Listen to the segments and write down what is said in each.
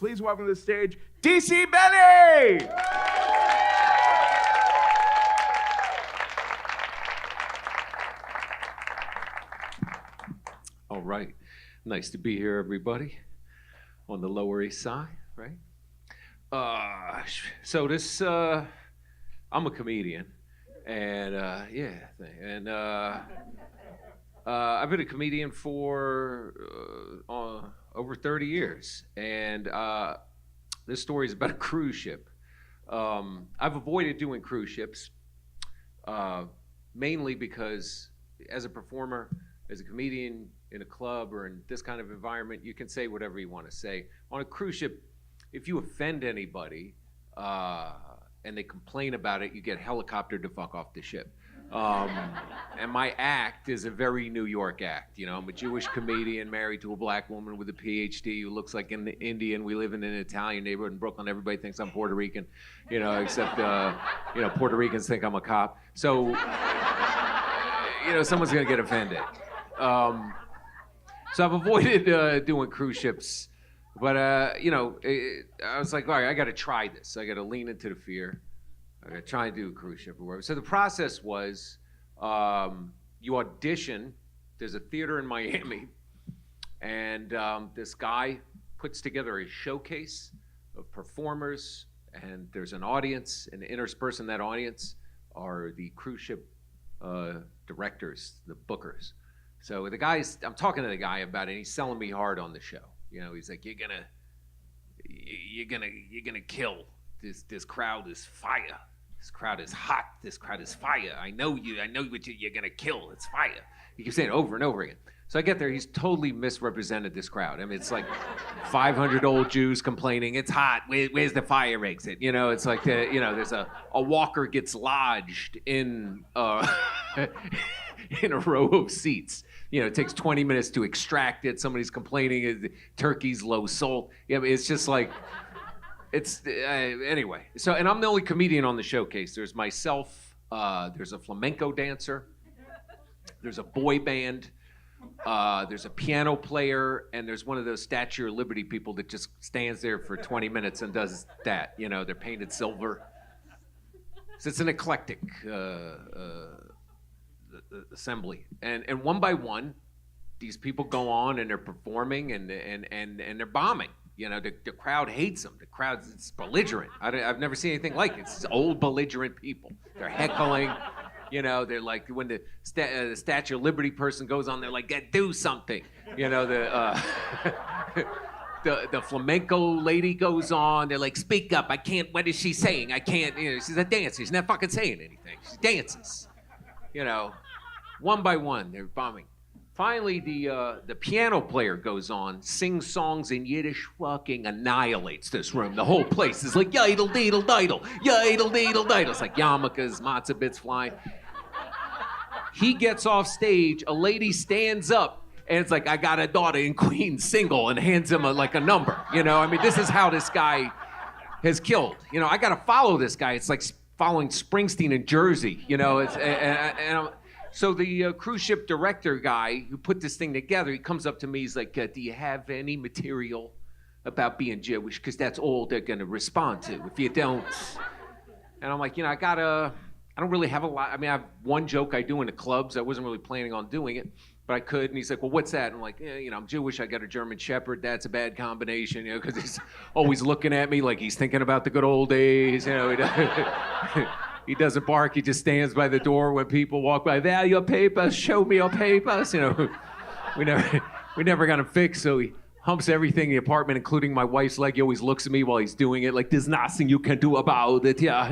Please welcome to the stage, DC Benny! All right. Nice to be here, everybody, on the Lower East Side, right? So this, I'm a comedian, and I've been a comedian for over 30 years, and this story is about a cruise ship. I've avoided doing cruise ships, mainly because as a performer, as a comedian in a club or in this kind of environment, you can say whatever you want to say. On a cruise ship, if you offend anybody and they complain about it, you get helicoptered to fuck off the ship. And my act is a very New York act. You know, I'm a Jewish comedian married to a black woman with a PhD who looks like an Indian. We live in an Italian neighborhood in Brooklyn. Everybody thinks I'm Puerto Rican, you know, except, Puerto Ricans think I'm a cop. So, someone's gonna get offended. So I've avoided doing cruise ships, but I was like, all right, I got to try this. I got to lean into the fear. I got to try and do a cruise ship or whatever. So the process was, you audition. There's a theater in Miami, and this guy puts together a showcase of performers, and there's an audience, and interspersed in that audience are the cruise ship directors, the bookers. So I'm talking to the guy about it, and he's selling me hard on the show. You know, he's like, you're gonna kill. This crowd is fire. This crowd is hot. This crowd is fire. I know what you're gonna kill. It's fire. He keeps saying it over and over again. So I get there, he's totally misrepresented this crowd. I mean, it's like 500 old Jews complaining, it's hot, where's the fire exit? You know, it's like, there's a walker gets lodged in in a row of seats. You know, it takes 20 minutes to extract it. Somebody's complaining, the turkey's low salt. Yeah, I mean, it's just like, anyway. So, and I'm the only comedian on the showcase. There's myself, there's a flamenco dancer, there's a boy band, there's a piano player, and there's one of those Statue of Liberty people that just stands there for 20 minutes and does that. You know, they're painted silver. So it's an eclectic assembly, and one by one, these people go on and they're performing and they're bombing. You know, the crowd hates them. The crowd's belligerent. I've never seen anything like it. It's old belligerent people. They're heckling. You know, they're like, when the Statue of Liberty person goes on, they're like, do something. You know, the flamenco lady goes on, they're like, speak up, I can't, what is she saying? I can't, she's a dancer, she's not fucking saying anything. She dances. You know, one by one, they're bombing. Finally, the piano player goes on, sings songs in Yiddish, fucking annihilates this room. The whole place is like, yidle deedle diddle, yidle deedle diddle. It's like yarmulkes, matzo bits flying. He gets off stage, a lady stands up, and it's like, I got a daughter in Queens single, and hands him a number. You know, I mean, this is how this guy has killed. You know, I got to follow this guy. It's like following Springsteen in Jersey. You know, so the cruise ship director guy who put this thing together, he comes up to me, he's like, do you have any material about being Jewish? Because that's all they're going to respond to if you don't. And I'm like, I don't really have a lot. I mean, I have one joke I do in the clubs. I wasn't really planning on doing it, but I could. And he's like, well, what's that? And I'm like, I'm Jewish. I got a German Shepherd. That's a bad combination, because he's always looking at me like he's thinking about the good old days. He doesn't bark. He just stands by the door when people walk by. There, your papers. Show me your papers. We never got him fixed. So he humps everything in the apartment, including my wife's leg. He always looks at me while he's doing it, like there's nothing you can do about it. Yeah,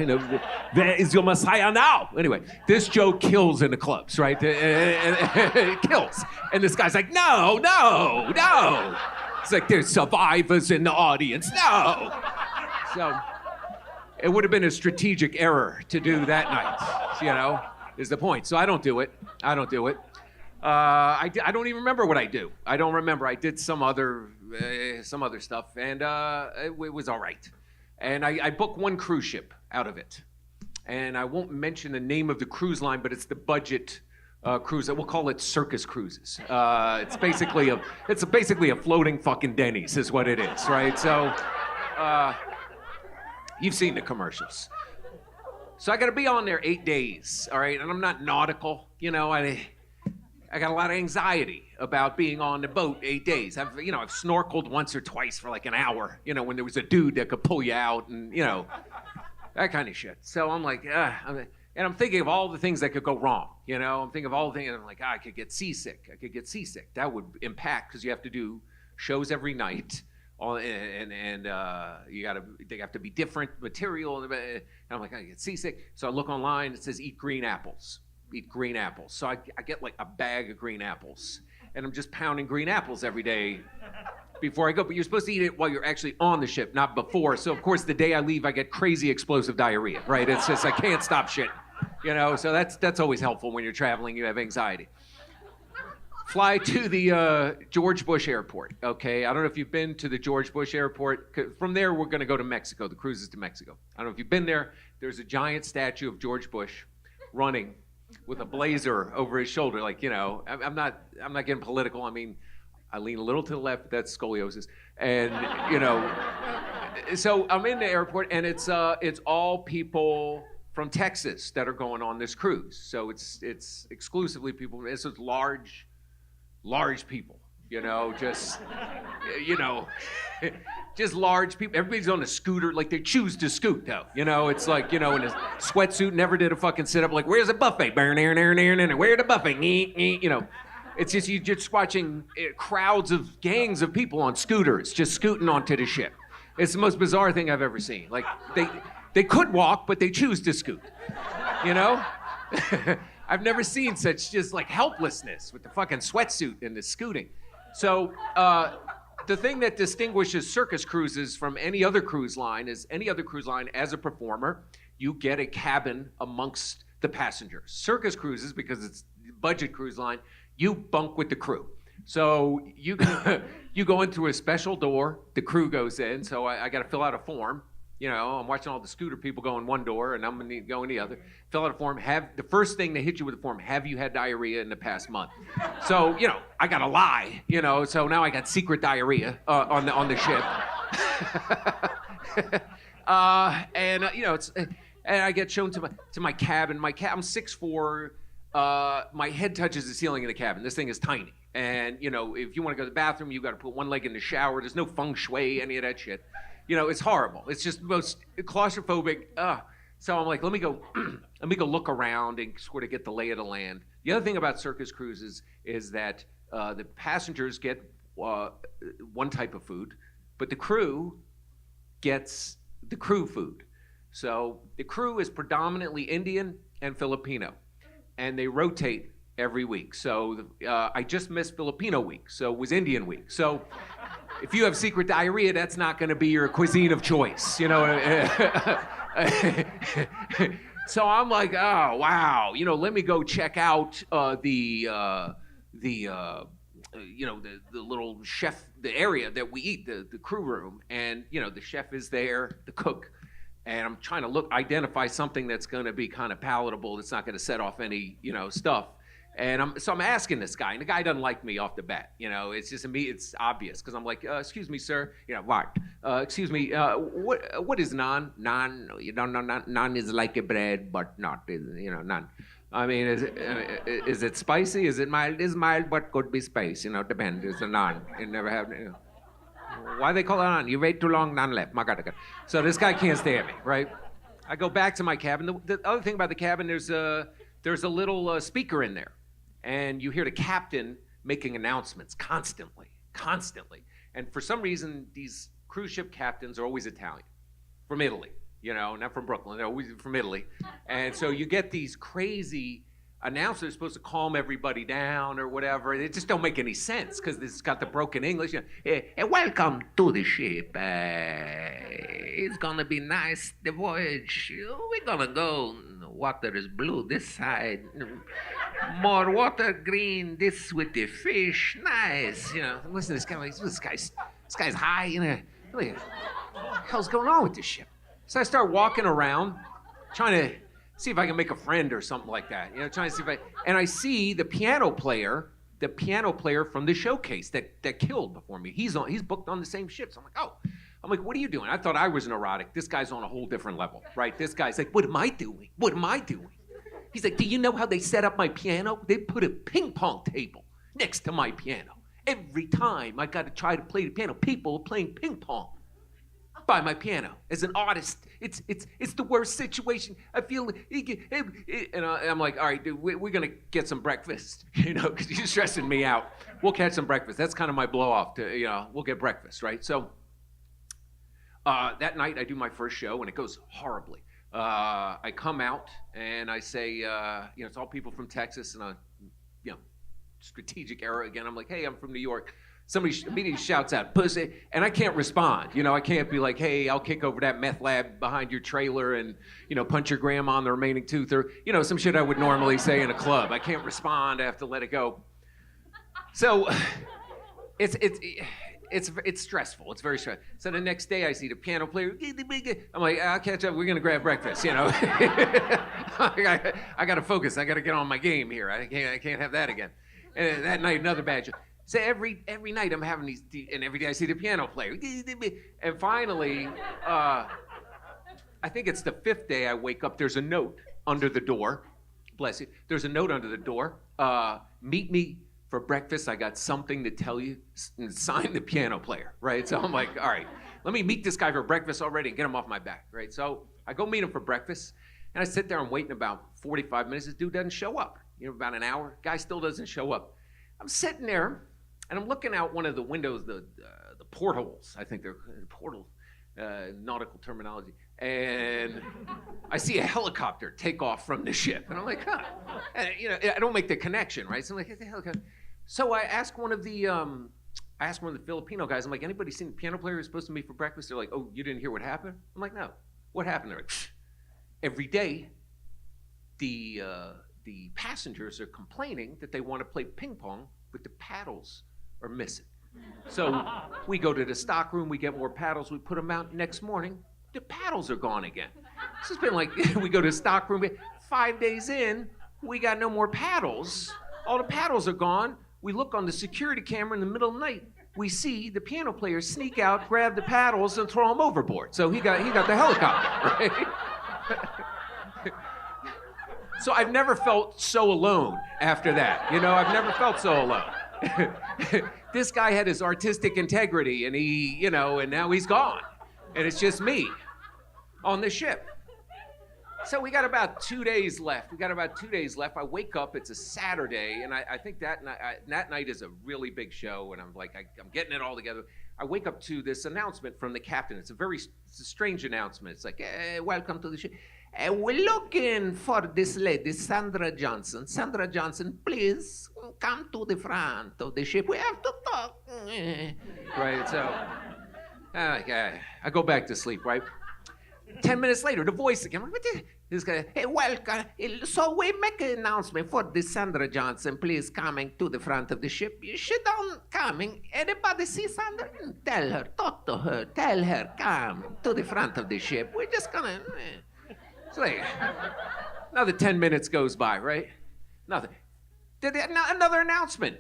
where is your Messiah now? Anyway, this joke kills in the clubs, right? It kills. And this guy's like, no. It's like there's survivors in the audience. No. So. It would have been a strategic error to do that night, is the point. So I don't do it. I don't even remember what I do. I don't remember. I did some other stuff, and it was all right. And I booked one cruise ship out of it. And I won't mention the name of the cruise line, but it's the budget cruise. We'll call it Circus Cruises. It's basically a floating fucking Denny's is what it is, right? So You've seen the commercials. So I got to be on there 8 days, all right? And I'm not nautical, I got a lot of anxiety about being on the boat 8 days. I've snorkeled once or twice for like an hour, when there was a dude that could pull you out and, that kind of shit. So I'm like, and I'm thinking of all the things that could go wrong, I'm thinking of all the things, and I'm like, I could get seasick. That would impact, because you have to do shows every night. And they have to be different material. And I'm like, I get seasick. So I look online, it says eat green apples. So I get like a bag of green apples. And I'm just pounding green apples every day before I go. But you're supposed to eat it while you're actually on the ship, not before. So of course, the day I leave, I get crazy explosive diarrhea, right? It's just, I can't stop shit, So that's always helpful when you're traveling, you have anxiety. Fly to the George Bush Airport, okay? I don't know if you've been to the George Bush Airport. From there, we're going to go to Mexico. The cruise is to Mexico. I don't know if you've been there. There's a giant statue of George Bush running with a blazer over his shoulder. I'm not getting political. I mean, I lean a little to the left. That's scoliosis. And, so I'm in the airport, and it's all people from Texas that are going on this cruise. So it's exclusively people. It's large people, just large people. Everybody's on a scooter, like they choose to scoot though. It's like, in a sweatsuit, never did a fucking sit up, like, where's the buffet? Where the buffet? It's just, you're just watching crowds of gangs of people on scooters just scooting onto the ship. It's the most bizarre thing I've ever seen. Like, they could walk, but they choose to scoot, I've never seen such just like helplessness with the fucking sweatsuit and the scooting. So the thing that distinguishes circus cruises from any other cruise line is any other cruise line, as a performer, you get a cabin amongst the passengers. Circus cruises, because it's budget cruise line, you bunk with the crew. So you go in through a special door, the crew goes in, so I got to fill out a form. I'm watching all the scooter people go in one door, and I'm going to go in the other. Fill out a form. The first thing they hit you with the form, have you had diarrhea in the past month? So, I got to lie, so now I got secret diarrhea on the ship. And I get shown to my cabin. I'm 6'4". My head touches the ceiling of the cabin. This thing is tiny. And, if you want to go to the bathroom, you got to put one leg in the shower. There's no feng shui, any of that shit. It's horrible. It's just the most claustrophobic. So I'm like, let me go look around and sort of get the lay of the land. The other thing about circus cruises is that the passengers get one type of food, but the crew gets the crew food. So the crew is predominantly Indian and Filipino, and they rotate every week. So I just missed Filipino week, so it was Indian week. So if you have secret diarrhea, that's not going to be your cuisine of choice, So I'm like, oh wow, let me go check out the little chef, the area that we eat, the crew room, and the chef is there, the cook, and I'm trying to identify something that's going to be kind of palatable, that's not going to set off any stuff. And I'm asking this guy, and the guy doesn't like me off the bat. It's just me. It's obvious, because I'm like, excuse me, sir. What? Excuse me. What is naan? Naan. Naan is like a bread, but not. Naan. I mean, is it spicy? Is it mild? It's mild, but could be spicy. Depends. It's a naan. You never have. Why they call it naan? You wait too long, naan left. So this guy can't stand me, right? I go back to my cabin. The other thing about the cabin, there's a little speaker in there. And you hear the captain making announcements constantly. And for some reason, these cruise ship captains are always Italian, from Italy, not from Brooklyn. They're always from Italy. And so you get these crazy announcers supposed to calm everybody down or whatever. They just don't make any sense, because it's got the broken English. Welcome to the ship. It's going to be nice, the voyage. We're going to go. Water is blue this side. More water green this with the fish. Nice. Listen to this guy's high. What the hell's going on with this ship? So I start walking around trying to see if I can make a friend or something like that. Trying to see and I see the piano player from the showcase that killed before me. He's booked on the same ship. So I'm like, oh, I'm like, what are you doing? I thought I was neurotic. This guy's on a whole different level, right? This guy's like, what am I doing? What am I doing? He's like, do you know how they set up my piano? They put a ping pong table next to my piano. Every time I got to try to play the piano, people are playing ping pong by my piano. As an artist, it's the worst situation. I feel, and I'm like, all right, dude, we're gonna get some breakfast, because you're stressing me out. We'll catch some breakfast. That's kind of my blow off. We'll get breakfast, right? So that night I do my first show and it goes horribly. I come out and I say, it's all people from Texas and strategic era again. I'm like, hey, I'm from New York. Somebody immediately shouts out, pussy, and I can't respond. I can't be like, hey, I'll kick over that meth lab behind your trailer and, punch your grandma on the remaining tooth or, some shit I would normally say in a club. I can't respond. I have to let it go. So it's stressful. It's very stressful. So the next day I see the piano player. I'm like, I'll catch up. We're going to grab breakfast, I got to focus. I got to get on my game here. I can't have that again. And that night, another badge. So every night I'm having these, and every day I see the piano player. And finally, I think it's the fifth day I wake up, there's a note under the door. Bless you. There's a note under the door. Meet me for breakfast. I got something to tell you. And sign the piano player, right? So I'm like, all right, let me meet this guy for breakfast already and get him off my back, right? So I go meet him for breakfast, and I sit there and waiting about 45 minutes. This dude doesn't show up. About an hour. Guy still doesn't show up. I'm sitting there, and I'm looking out one of the windows, the portholes. I think they're portals, nautical terminology. And I see a helicopter take off from the ship, and I'm like, huh. And, I don't make the connection, right? So I'm like, it's a helicopter. So I asked one of the Filipino guys. I'm like, anybody seen the piano player who's supposed to meet for breakfast? They're like, oh, you didn't hear what happened? I'm like, no. What happened? They're like, pfft. Every day, the passengers are complaining that they want to play ping pong, but the paddles are missing. So we go to the stock room, we get more paddles, we put them out. Next morning, the paddles are gone again. It's just been like, we go to the stock room, 5 days in, we got no more paddles. All the paddles are gone. We look on the security camera in the middle of the night. We see the piano player sneak out, grab the paddles, and throw them overboard. So he got the helicopter, right? So I've never felt so alone after that. I've never felt so alone. This guy had his artistic integrity, and he, and now he's gone. And it's just me on the ship. So we got about 2 days left. I wake up, it's a Saturday, and I think that night is a really big show, and I'm like, I'm getting it all together. I wake up to this announcement from the captain. It's a strange announcement. It's like, hey, welcome to the ship. We're looking for this lady, Sandra Johnson. Sandra Johnson, please come to the front of the ship. We have to talk. Right, so I go back to sleep, right? 10 minutes later, the voice again. What this guy, hey, welcome. So we make an announcement for this Sandra Johnson, please coming to the front of the ship. She don't coming. Anybody see Sandra? Tell her, talk to her, tell her, come to the front of the ship. We're just gonna... It's like, another 10 minutes goes by, right? Nothing. Another announcement.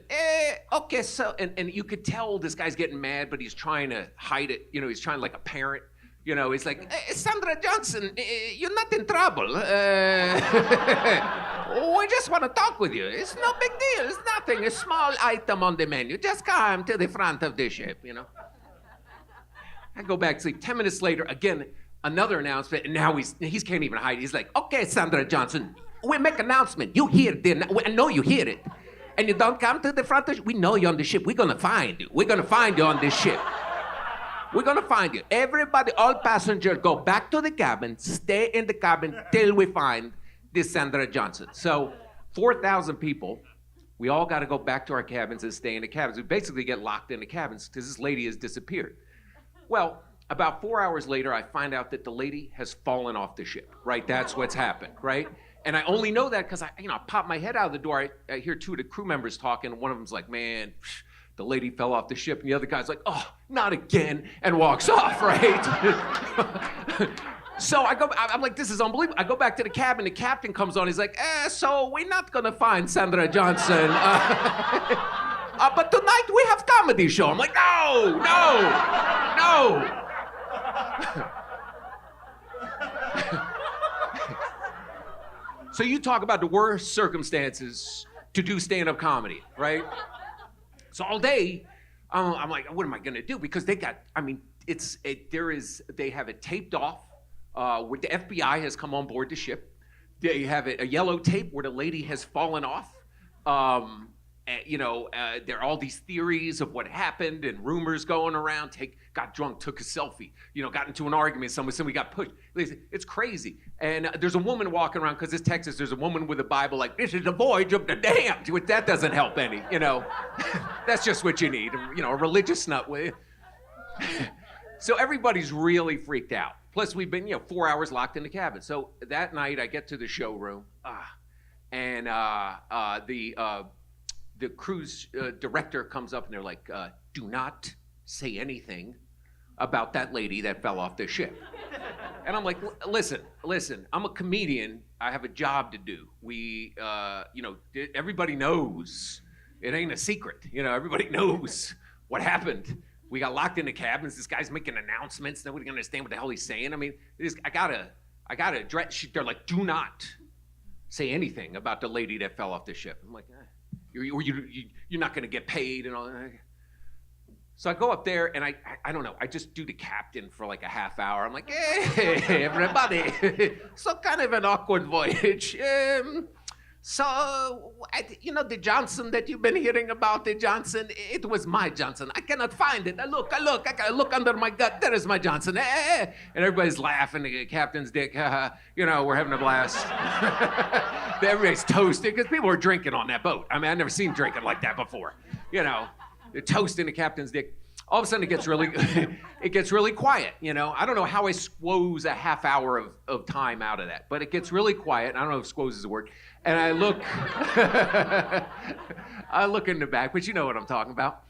Okay, so, and you could tell this guy's getting mad, but he's trying to hide it. He's trying like a parent. He's like, Sandra Johnson, you're not in trouble. We just want to talk with you. It's no big deal. It's nothing. A small item on the menu. Just come to the front of the ship, I go back to sleep. 10 minutes later, again, another announcement, and now he can't even hide it. He's like, okay, Sandra Johnson, we make announcement. You hear it. I know you hear it. And you don't come to the front of the ship. We know you're on the ship. We're going to find you. We're going to find you on this ship. We're going to find you. Everybody, all passengers, go back to the cabin. Stay in the cabin till we find this Sandra Johnson. So 4,000 people, we all got to go back to our cabins and stay in the cabins. We basically get locked in the cabins because this lady has disappeared. Well, about 4 hours later, I find out that the lady has fallen off the ship, right? That's what's happened, right? And I only know that because I pop my head out of the door. I hear two of the crew members talking. One of them's like, man, the lady fell off the ship. And the other guy's like, oh, not again, and walks off, right? So I'm like, this is unbelievable. I go back to the cabin. The captain comes on. He's like, so we're not going to find Sandra Johnson. But tonight we have comedy show. I'm like, no. So you talk about the worst circumstances to do stand-up comedy, right? So all day, I'm like, what am I gonna do? Because they got, I mean, they have it taped off. Where the FBI has come on board the ship. They have a yellow tape where the lady has fallen off. There are all these theories of what happened and rumors going around. Got drunk, took a selfie, got into an argument. Somebody got pushed. It's crazy. And there's a woman walking around, because it's Texas, there's a woman with a Bible like, this is the voyage of the damned. That doesn't help any, That's just what you need, a religious nut with. So everybody's really freaked out. Plus, we've been, 4 hours locked in the cabin. So that night, I get to the showroom, and the cruise director comes up, and they're like, "Do not say anything about that lady that fell off the ship." And I'm like, "Listen, I'm a comedian. I have a job to do. We, everybody knows. It ain't a secret. Everybody knows what happened." We got locked in the cabins. This guy's making announcements. Nobody can understand what the hell he's saying. I mean, I gotta address. They're like, do not say anything about the lady that fell off the ship. I'm like, you're not gonna get paid and all that. So I go up there and I don't know. I just do the captain for like a half hour. I'm like, hey, everybody. So kind of an awkward voyage. So, the Johnson that you've been hearing about, the Johnson, it was my Johnson. I cannot find it. I gotta look under my gut. There is my Johnson. And everybody's laughing. The captain's dick. We're having a blast. Everybody's toasted because people are drinking on that boat. I mean, I've never seen drinking like that before. They're toasting the captain's dick. All of a sudden, it gets really quiet. I don't know how I squoze a half hour of time out of that, but it gets really quiet. I don't know if squoze is a word. And I look, in the back, but you know what I'm talking about.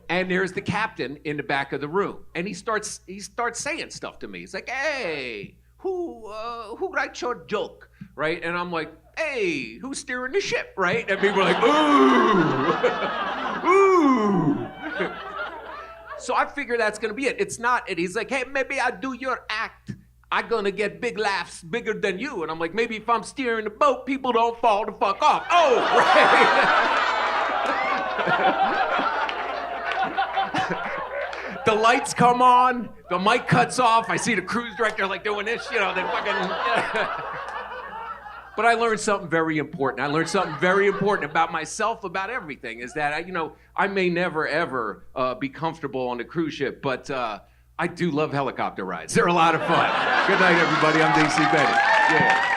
And there's the captain in the back of the room, and he starts saying stuff to me. He's like, "Hey, who writes your joke?" Right? And I'm like, "Hey, who's steering the ship?" Right? And people are like, "Ooh, ooh." So I figure that's gonna be it. It's not it. He's like, "Hey, maybe I'll do your act. I'm gonna get big laughs bigger than you." And I'm like, maybe if I'm steering the boat, people don't fall the fuck off. Oh, right. The lights come on, the mic cuts off. I see the cruise director like doing this, they fucking. But I learned something very important. I learned something very important about myself, about everything, is that I may never ever be comfortable on a cruise ship, but I do love helicopter rides. They're a lot of fun. Good night, everybody. I'm DC Benny. Yeah.